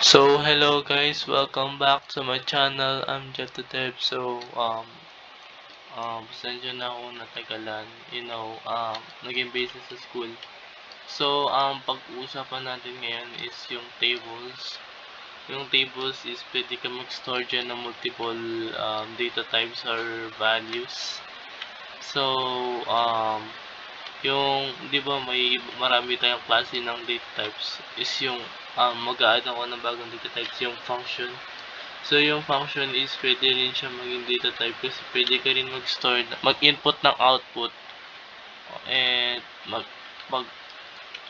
So hello guys, welcome back to my channel. I'm Jeff. Pasensya na ako natagalan. Naging busy sa school. Pag-uusapan natin ngayon is yung tables. Yung tables is pwede ka mag-store dyan ng multiple data types or values. So, um, yung, di ba may marami tayong klase ng data types is yung mag-a-add ako ng bagong data types, yung function. So, yung function is pwede rin siya maging data type kasi pwede ka rin mag-store, mag-input ng output and mag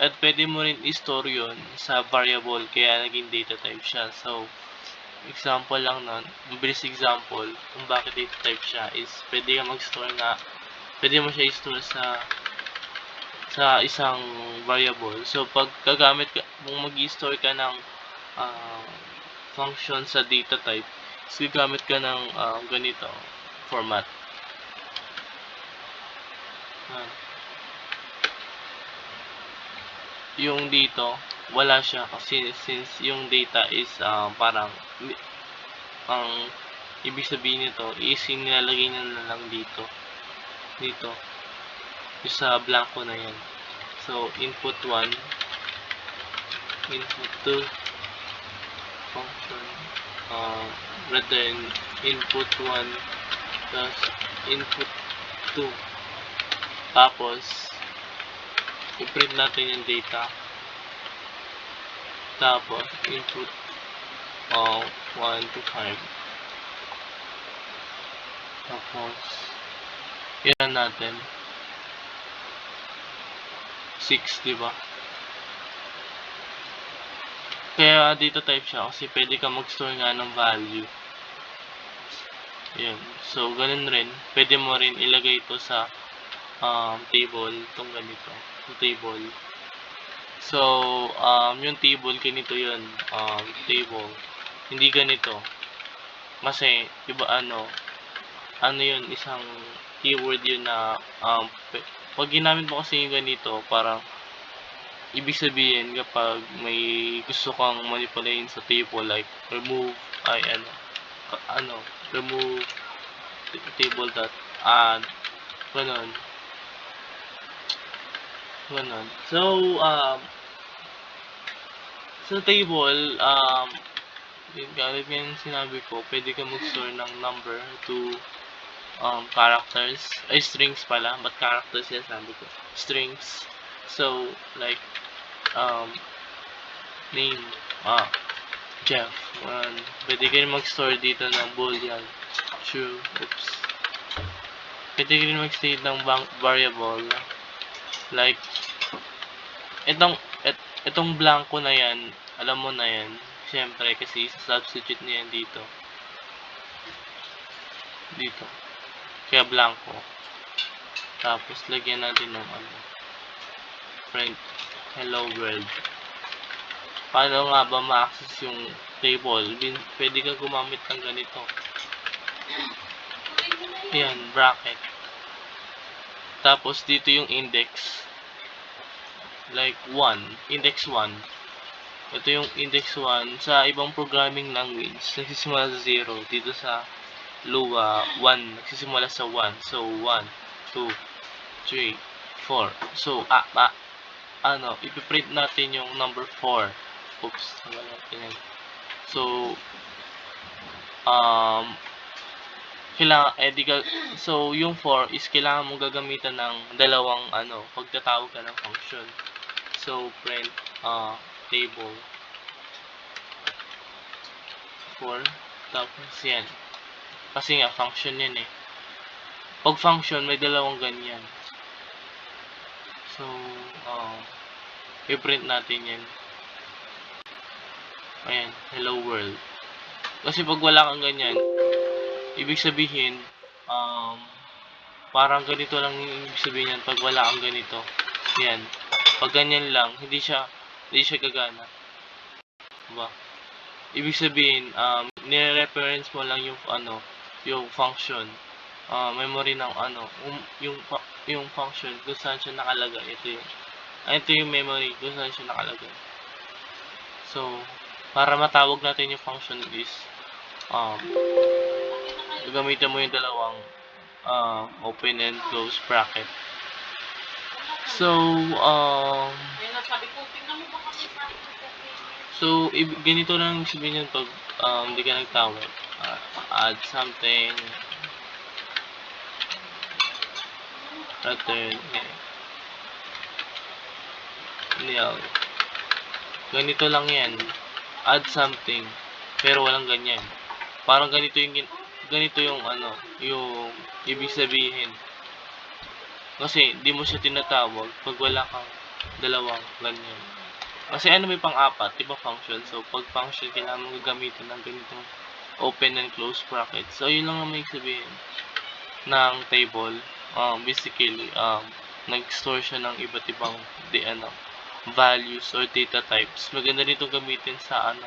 at pwede mo rin i-store yun sa variable kaya naging data type siya. So, example lang nun, mabilis example kung bakit data type siya is pwede ka mag-store nga, pwede mo siya i-store sa isang variable. So, pag gagamit ka, kung mag-i-store ka ng uh, function sa data type, is gagamit ka ng ganito format. Yung dito, wala siya kasi since yung data is parang ang ibig sabihin nito is nilalagay niya na lang dito yung sa blanco na yan. So, input 1, input 2, function, then input 1 plus input 2. Tapos, i-print natin yung data. Tapos, input 1 to 5. Tapos, yan natin. 6, diba? Kaya dito type siya kasi pwede ka mag-store nga ng value. Yan. So, ganun rin. Pwede mo rin ilagay ito sa table. Itong ganito. Yung table. So, yung table, ganito yun. Table. Hindi ganito. Kasi, iba yun, isang keyword yun na, pag ginamit mo kasi yung ganito, parang, ibig sabihin, kapag may gusto kang manipulatein sa table, like, remove, remove table dot add, ganon. So, sa table, yun gamit nga yung sinabi ko, pwede ka mag-store ng number to characters, ay strings pala, but characters yan sabi ko, strings. So, like, name, Jeff, pwede ka rin mag-store dito ng boolean, true, pwede ka rin mag-state ng variable, like, itong blanco na yan, alam mo na yan, syempre, kasi substitute niya yan dito, kaya blanco. Tapos, lagyan natin ng print, hello world. Paano nga ba ma-access yung table? Pwede ka gumamit ng ganito. Ayan, bracket. Tapos, dito yung index. Like 1, index 1. Ito yung index 1. Sa ibang programming language, nagsisimula sa 0. Dito sa Lua, 1. Nagsisimula sa 1. So, 1, 2, 3, 4. So, ipiprint natin yung number 4. Oops, wala natin yan. So, yung 4 is kailangan mong gagamitan ng dalawang pagtatawag ka ng function. So, print table 4, tapos yan. Kasi nga, function yan eh. Pag function, may dalawang ganyan. So, i-print natin yan. Ayan, hello world. Kasi pag wala kang ganyan, ibig sabihin, parang ganito lang yung ibig sabihin yan pag wala kang ganito. Yan. Pag ganyan lang, hindi siya gagana. Diba? Ibig sabihin, nire-reference mo lang yung function. Memory ng yung function kung saan siya nakalagay. Ito yung memory kung saan siya nakalagay. So, para matawag natin yung function is, gagamitin mo yung dalawang open and close bracket. So, ganito lang sabihin yun pag hindi ka nagtawag. Add something, return, nil. Ganito lang yan. Add something, pero walang ganyan. Parang ganito yung yung ibig sabihin. Kasi di mo siya tinatawag pag wala kang dalawang ganyan. Kasi may pang-apat, diba function? So, pag function, kailangan mo gagamitin ng ganitong open and close bracket. So, yun lang naman yung sabihin ng table. Basically, nag-store siya ng iba't ibang values or data types. Maganda nito gamitin sa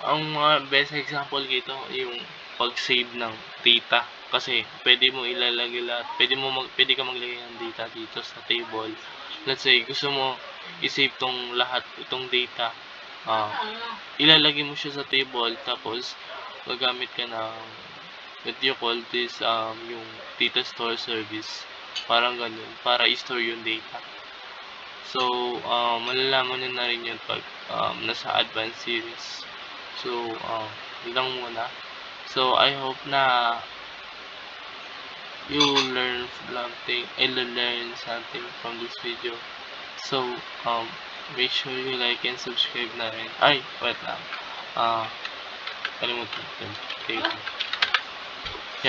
ang best example dito yung pag-save ng data. Kasi pwede mo ilalagay lahat, pwede ka maglagay ng data dito sa table. Let's say gusto mo i-save itong data. Ilalagay mo siya sa table, tapos gagamit ka ng what you call this yung data store service. Parang ganun, para i-store yung data. So, malalaman nyo na rin yun pag nasa advanced series. So, yun lang muna. So, I hope na you learn something from this video. So, make sure you like and subscribe na rin. Ay, wait lang. Kalimutan ko. Okay.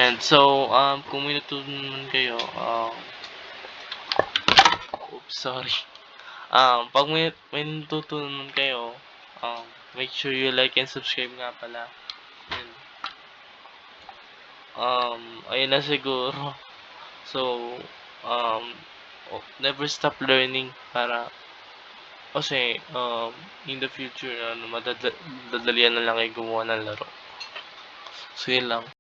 Yan. So, kung may natutunan kayo, oops, sorry. Pag may natutunan kayo, make sure you like and subscribe nga pala. And, ayun na siguro. So, never stop learning kasi in the future madadalian na lang kayo gumawa ng laro. So, yun lang.